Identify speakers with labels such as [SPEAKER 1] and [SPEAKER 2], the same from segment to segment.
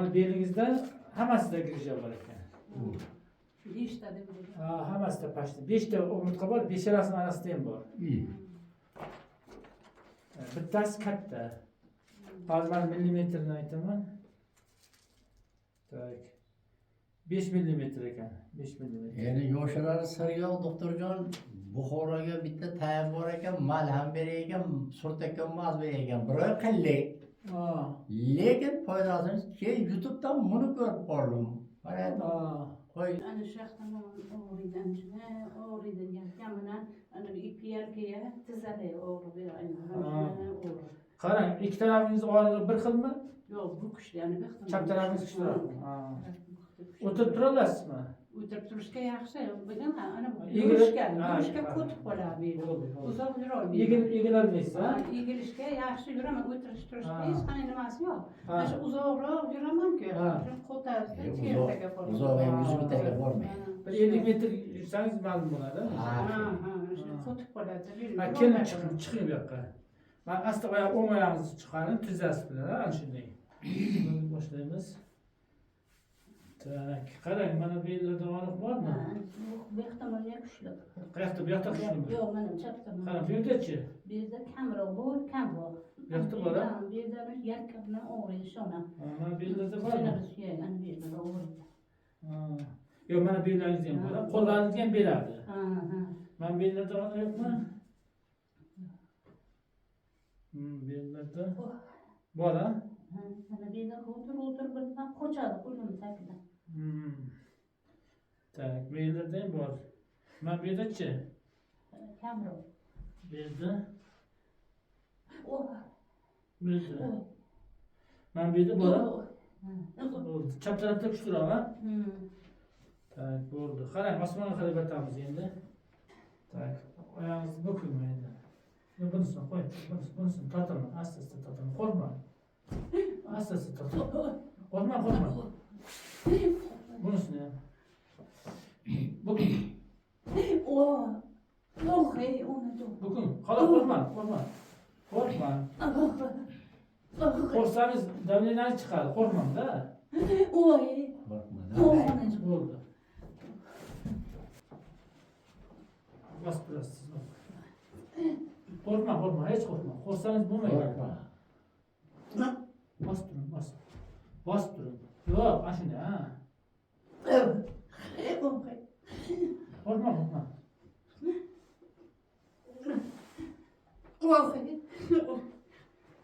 [SPEAKER 1] Mana belingizda hammasida girija bor ekan.
[SPEAKER 2] 5 ta deb bildim.
[SPEAKER 1] Ha, hammasida pashta. 5 ta umurtqa bor, beshalasining orasida ham bor. Bittasi katta. Hozir men millimetrni aytaman. Tak. 5 millimetr ekan. 5 millimetr.
[SPEAKER 3] Yani yoshlar siryoq doktorjon Buxoroga bitta tayyor bor ekan, malham berar ekan, surt ekan, maz berar ekan. Biroq qillik. Lekin foydasini keyin YouTube'dan buni ko'rib qoldim. Mana qo'y.
[SPEAKER 2] Ana shu yoqdan o'g'ridan shuna o'g'ridan yakamdan ana ipiyalkiga tizalay o'g'ri o'g'ri.
[SPEAKER 1] Qarang, ikki tarafingiz og'rig'i bir xilmi?
[SPEAKER 2] Yo'q, bu kuchli, ana bu yoqdan.
[SPEAKER 1] Chap tarafingiz kuchliroq. O'tirib tura olasizmi?
[SPEAKER 2] O'tirib turishga yaxshi, bilaman, ana
[SPEAKER 1] Egilib-
[SPEAKER 2] yurishga ko'tib qoladi. Uzoq yurolmaydi.
[SPEAKER 1] Egilolmaysiz, ha?
[SPEAKER 2] Egilishga yaxshi yuraman, o'tirish turishga
[SPEAKER 1] Ha.
[SPEAKER 2] hech qanday nimasi yo'q.
[SPEAKER 1] Ha.
[SPEAKER 2] Mana shu uzoqroq yuraman-ku.
[SPEAKER 1] Ha.
[SPEAKER 2] Shu qo'tarsa
[SPEAKER 3] Uzoq-
[SPEAKER 2] chertaga boradi.
[SPEAKER 3] uzoq ham 100 metrga bormaydi.
[SPEAKER 1] Bir 50 metr yursangiz ma'lum bo'ladi.
[SPEAKER 2] Ha, shu qo'tib qoladi.
[SPEAKER 1] Ha, kelin chiqing bu yoqqa. Men asta oyoq o'ng oyog'ingizni chiqaring, tizzasi bilan, ana shunday. Buni boshlaymiz. Tak, qarang, mana bu yerlarda og'riq bormi?
[SPEAKER 2] Bu yoqda mana kuchli.
[SPEAKER 1] Qayoqda? Bu yoqda kuchlimi?
[SPEAKER 2] Yo'q, mana chap tomon.
[SPEAKER 1] Qarang, bu yerda-chi?
[SPEAKER 2] Bu yerda kamroq, bu kamroq.
[SPEAKER 1] Bu yoqda bor-a?
[SPEAKER 2] Bu yerda yakka bilan o'g'riydi shona.
[SPEAKER 1] Ha, mana bu yerlarda bormi?
[SPEAKER 2] Shona biz ana bu yerda o'g'riydi.
[SPEAKER 1] Ha. Yo'q, mana bu yerlaringiz ham bor, qo'llaringiz ham beradi.
[SPEAKER 2] Ha, ha.
[SPEAKER 1] Mana bu yerlarda og'riq yo'qmi? Bu yerlarda bor-a?
[SPEAKER 2] Mana bu yerda o'tir birdan qochadi qo'lim tagida.
[SPEAKER 1] Tak, bu yerlarda ham bor. Mana bu yerda-chi?
[SPEAKER 2] Kamroq.
[SPEAKER 1] Bu yerda,
[SPEAKER 2] Oh.
[SPEAKER 1] bu yerda. Mana bu yerda bor-a? Bo'ldi. Chap tarafda kuchliroq, ha? Tak, bo'ldi. Qarang, osmonga qarab yotamiz endi. Tak, oyog'ingizni bukilmaydi. Bunisini qo'y, bunisini tortaman, asta-asta tortaman. Qo'rqma. Asta-asta tortaman. Qo'rqma. Bunisini ham. Bukun.
[SPEAKER 2] Oh. Yo'q, uni yo'q.
[SPEAKER 1] Bukun. Xolos qo'rqma. Qo'rqsangiz davleniyani chiqadi, qo'rqmang-da.
[SPEAKER 2] Oy.
[SPEAKER 3] Qo'rqma.
[SPEAKER 1] Bo'ldi. Bosib turasiz. Qo'rqma, hech qo'rqma. Qo'rqsangiz bo'lmaydi.
[SPEAKER 3] Qo'rqma.
[SPEAKER 1] Bosib turing. Yo'q, ana shunday, ha. Qo'rqma.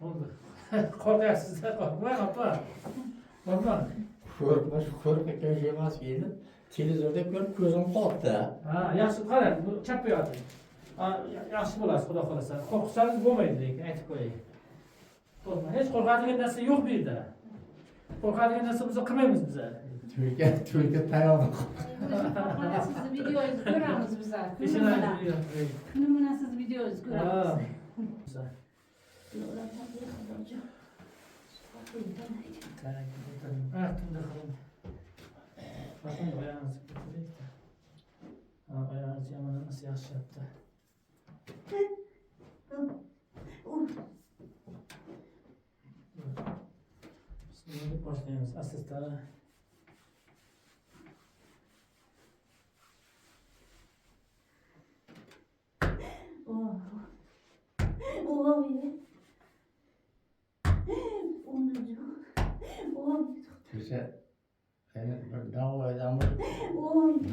[SPEAKER 1] Bo'ldi. Qo'rqyapsiz-da, qo'rqmang, opa. Qo'rqmang.
[SPEAKER 3] Qo'rqma, shu qo'rqayotgan şey emas endi. Televizorda ko'rib ko'zim qotdi.
[SPEAKER 1] Ha, yaxshi qarang, bu chapga yoting. Yaxshi bo'lasiz, xudo xolasa. Qo'rqsangiz bo'lmaydi, lekin aytib qo'yay. Qo'rqma, hech qo'rqadigan narsa yo'q bu yerda. Qo'rqadigan narsa biz qilmaymiz biz.
[SPEAKER 3] Tulka tayoqni
[SPEAKER 2] Sizni videoyingizni ko'ramiz bizlar. Kunimdan siz videoyingizni ko'ramiz.
[SPEAKER 1] Bakın ayağınızı götüreyim de. Ayağınızı yamana nasıl yaş yaptı. Şimdi başlayalım. Asistara.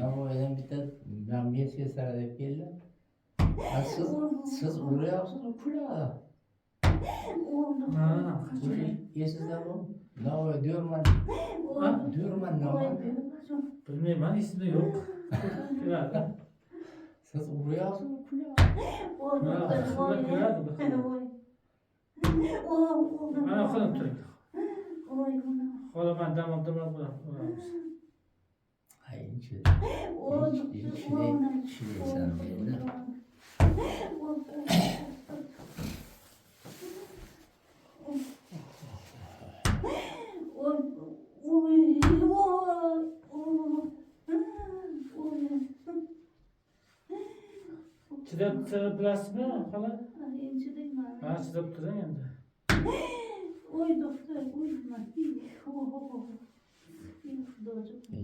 [SPEAKER 3] Navoiydan bitta men medsestrlar deb keldi. Siz uryapsiz, u kuladi. Esingizda bu? Navoiy diyorman. Navoiy.
[SPEAKER 1] Bilmayman, esimde yok. Kiradi.
[SPEAKER 3] Siz uryapsiz, u kuladi.
[SPEAKER 1] Mana qiling turing. Xola men dam bo'lamiz.
[SPEAKER 3] Ay, içi sen böyle.
[SPEAKER 1] Chidab bilasizmi, xola?
[SPEAKER 2] Chidayman.
[SPEAKER 1] Ha, chidab turing endi.
[SPEAKER 2] Oy doktor, oy.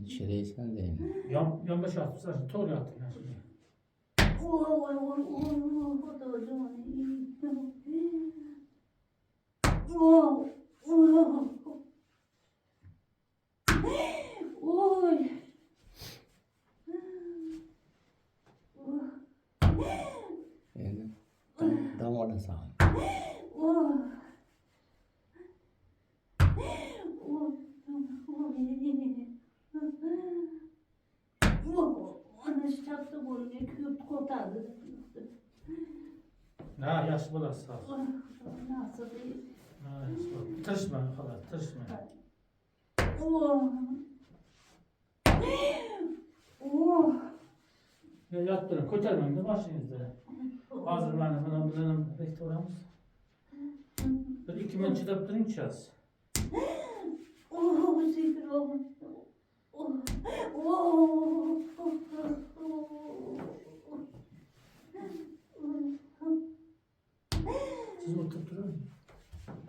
[SPEAKER 3] Çileysen değil mi?
[SPEAKER 1] Yonbaş atmışlar. Doğru yaptın. Ya şimdi.
[SPEAKER 3] Endi dam olasan.
[SPEAKER 1] Ha yaşlı bulasın. Sağ ol.
[SPEAKER 2] Nasıl değil?
[SPEAKER 1] Ha yaşlı bulasın. Tırışma kadar. Tırışma. Ya yattırın. Koytarmayın da başınızda. Hazır benim rektorumuz. Bir 2 min çıdap durun içeceğiz. Siz oturup durun.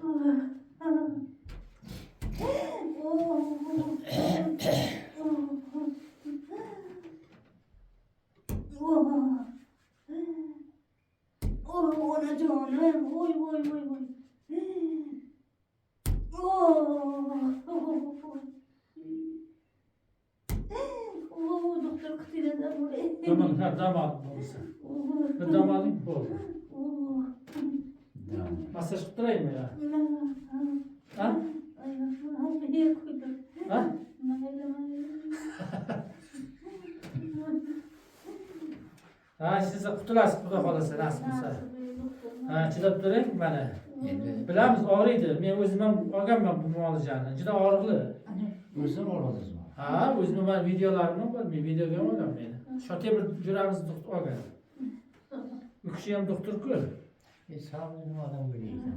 [SPEAKER 2] Ona canım, oy oy oy oy. Doktor kıtırada buraya.
[SPEAKER 1] Tamam, ha damadım olursa. Ben damadım bu oldu.
[SPEAKER 3] Dam.
[SPEAKER 1] Masaj tutturayım mı ya? Ha? Ha? Ha siz kutulasın bu da kalırsa nasıl olsa. Ha çıdap durayım bana.
[SPEAKER 3] Endi
[SPEAKER 1] Bilamiz ağrıydı. Men o'zimam olganman bu muolajani. Juda og'riqli.
[SPEAKER 3] o'zim oladingizmi?
[SPEAKER 1] Ha, o'zimni men videolarimni bor, men videoga olgan meni. Shotemir juramiz doktor olgan. U kishi ham doktor-ku.
[SPEAKER 3] Sen benim adam böyleyken.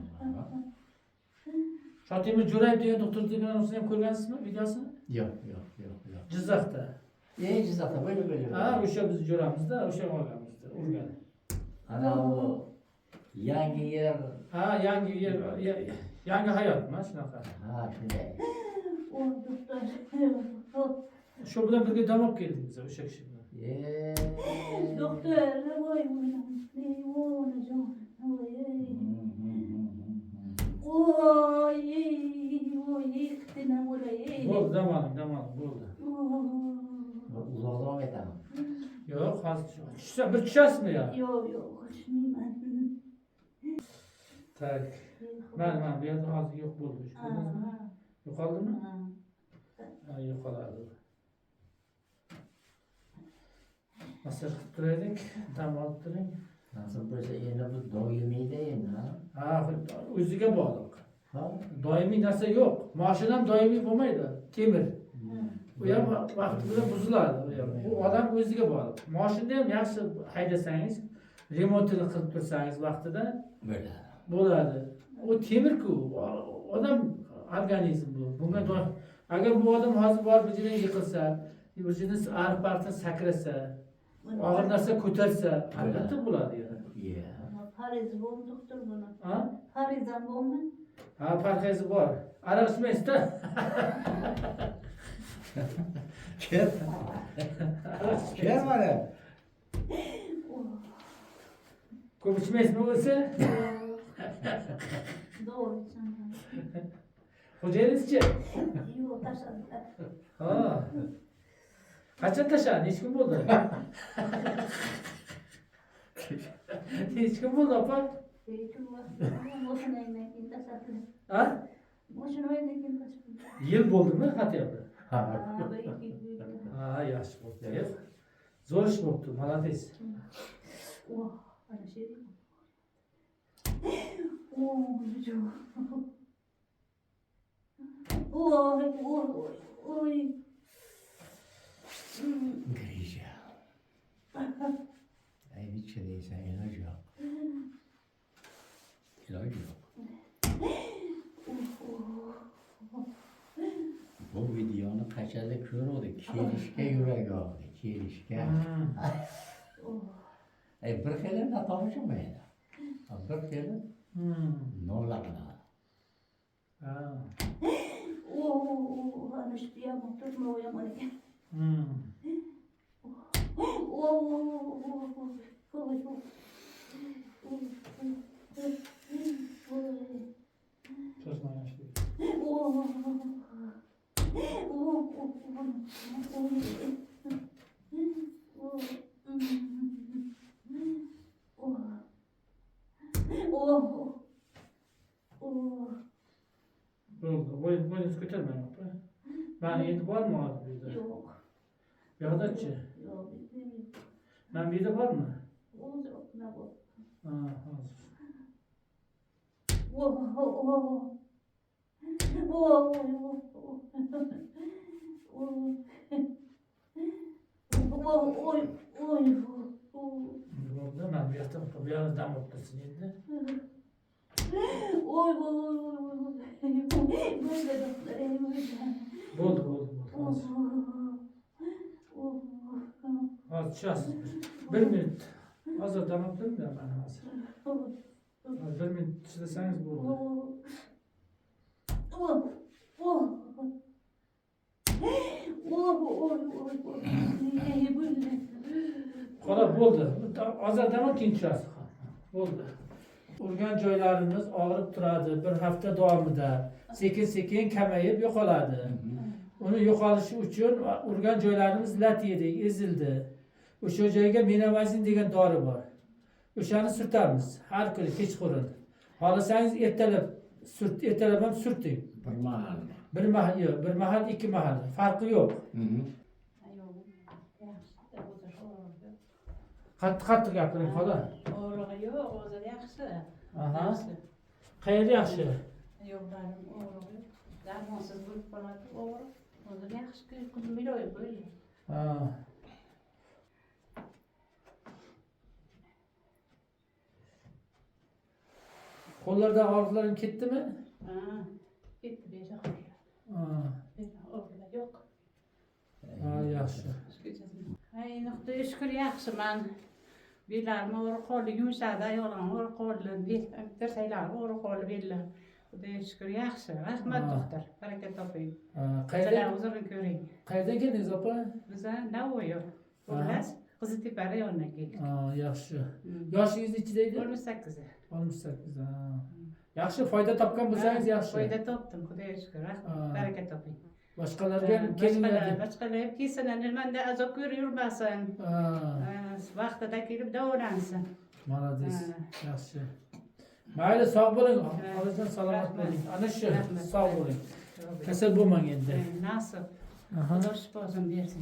[SPEAKER 1] Shotemir Jo'rayev degan doktor degan o'zini ham ko'rgansizmi videosini?
[SPEAKER 3] Yok.
[SPEAKER 1] Jizzaxda.
[SPEAKER 3] Cizakta böyle.
[SPEAKER 1] Ha, o'sha biz jo'ramizda, o'sha olganmizda, urgan.
[SPEAKER 3] Ana o yangi yer.
[SPEAKER 1] Ha, yangi hayotmi shunaqa.
[SPEAKER 3] Ha shunday.
[SPEAKER 1] Shu bilan birga dam olib keldik biz o'sha kishi bilan.
[SPEAKER 2] Doktor, voy oy, kıtına buraya.
[SPEAKER 1] Bo'ldi, dam oldim, bo'ldi.
[SPEAKER 3] Uzoq davom etaman.
[SPEAKER 1] Yo'q, hozir bir tushasizmi ya?
[SPEAKER 2] Yok, uçmayayım.
[SPEAKER 1] Tak. Ben bu yerda hozir yo'q bo'ldi. Ko'rdingizmi? Yo'qoldimi? Ha, yo'qoladi. Masaj qilib turaylik, dam olib turing.
[SPEAKER 3] Nasıl böyle yine bu doyumu değil ha?
[SPEAKER 1] Ha, o'ziga bog'liq.
[SPEAKER 3] Ha?
[SPEAKER 1] Doimiy narsa yo'q. Mashina ham doimiy bo'lmaydi. Temir. Bu ham vaqt bilan buziladi. Bu odam o'ziga bog'liq. Mashinani ham yaxshi haydasangiz, remontini qilib tursangiz vaqtida
[SPEAKER 3] Böyle.
[SPEAKER 1] bo'ladi. O temir-ku. Odam organizm bu. Bunga agar bu odam hozir borib bir joyga yiqilsa, bir joydan ariq-barqdan sakrasa, og'ir narsa ko'tarsa, albatta bo'ladi yana.
[SPEAKER 3] Yeah.
[SPEAKER 2] Fariz bol doktor bana.
[SPEAKER 1] Ha?
[SPEAKER 2] Farizam bol mu?
[SPEAKER 1] Ha, parhezi bor. Ariq ichmaysizda?
[SPEAKER 3] Kim? Kim var ya?
[SPEAKER 1] Ko'p ichmaysizmi o'zi?
[SPEAKER 2] Doğru canım.
[SPEAKER 1] Xo'jayinizchi?
[SPEAKER 2] Yok taşadılar.
[SPEAKER 1] Ha. Qachon tashlading? Necha kun bo'ldi? Necha kun bo'ldi, opa?
[SPEAKER 2] Eğitim var. Boşuna yemekin taşadılar.
[SPEAKER 1] Ha?
[SPEAKER 2] Boşuna yemekin taşadılar.
[SPEAKER 1] Yil bo'ldimi, xatyapti?
[SPEAKER 3] Ha.
[SPEAKER 1] Ha, yaxshi bo'pti. Zo'r ish bo'pti, молодец.
[SPEAKER 2] Oh, ana şey değil mi? Oh, çocuğum. Oy, oy, oy.
[SPEAKER 3] Grişa. Ay bir çileysen ilaç yok. İlaç yok. Bu videonu kaçada kör oldu. Kelişke yürek oldu. Kelişke. Bir kere de tanışım ben. Bir kere nolla kadar.
[SPEAKER 1] Ha.
[SPEAKER 2] Oh, ana şey
[SPEAKER 1] Hmm. Çözme yaşlı. Oldu. Boyunuz götürmeyin. Ben yedi var mı abi bizde?
[SPEAKER 2] Yok.
[SPEAKER 1] Yağdatçı.
[SPEAKER 2] Yok.
[SPEAKER 1] Ben bir de var mı?
[SPEAKER 2] Olur. Ne bu?
[SPEAKER 1] Ha, hazır. Oldu. Ben bir yattım. Bir yana dam ortasın şimdi. Oldu. Hazır. Az ças. Bir minut. Hazır dam attım da ben hazır. Bir minut isteseniz burada. Kolay oldu. Azar dam ikinci ças. Oldu. Urgan joylarimiz ağrıp turadi. Bir hafta davomida sekin kamayib yo'qoladi. Uni yo'qolishi uchun urgan joylarimiz lat yedi, ezildi. O'sha joyga menavazin degan dori bor. O'shani surtamiz har kuni kechqurun. Xohlasangiz ertalab ham surting.
[SPEAKER 3] Bir mahal.
[SPEAKER 1] Bir mahal, ikki mahal. Farqi yo'q. Qattiq gapiring xola.
[SPEAKER 2] Og'rig'i yo'q, hozir yaxshi.
[SPEAKER 1] Aha. Qayerda yaxshi?
[SPEAKER 2] Yo'qlarim og'rig'i. Darmonsiz bo'lib qoladi og'riq. Hozir yaxshi kun miloy bo'ldi.
[SPEAKER 1] Ha. Qo'llarda og'riqlaring ketdimi?
[SPEAKER 2] Ha. Ketdi beri qo'llar.
[SPEAKER 1] Ha.
[SPEAKER 2] Og'riq yo'q.
[SPEAKER 1] Ha, yaxshi.
[SPEAKER 2] Ay, nuqta shukr yaxshiman. Bellarim og'riq qoldi, yumshadi, ayolim og'riq qoldi. Tirsaklar og'riq qoldi bellar. Xudoga shukr yaxshi. Rahmat doktor. Baraka toping. Qayerdan o'zirini ko'ring.
[SPEAKER 1] Qayerdan keldingiz opa?
[SPEAKER 2] Biz Navoiy. O'g'las Qiziltepa rayonidan keldik.
[SPEAKER 1] Ha, yaxshi. Yoshingiz nechida?
[SPEAKER 2] 18.
[SPEAKER 1] 18. Ha. Yaxshi, foyda topgan bo'lsangiz yaxshi.
[SPEAKER 2] Foyda topdim, Xudoga shukr. Rahmat. Baraka toping.
[SPEAKER 1] Boshqalarga kelinglar.
[SPEAKER 2] Boshqalar ham kelsin, manda azob ko'rib yurmasin. Vaqtida kelib davolansin.
[SPEAKER 1] Молодец. Yaxshi. Mayli, sog' bo'ling. Onajon salomat bo'ling. Ana shu, sog' bo'ling. Kasal bo'lmang endi.
[SPEAKER 2] Nasib.
[SPEAKER 1] Aha.
[SPEAKER 2] Xudo shifosini bersin.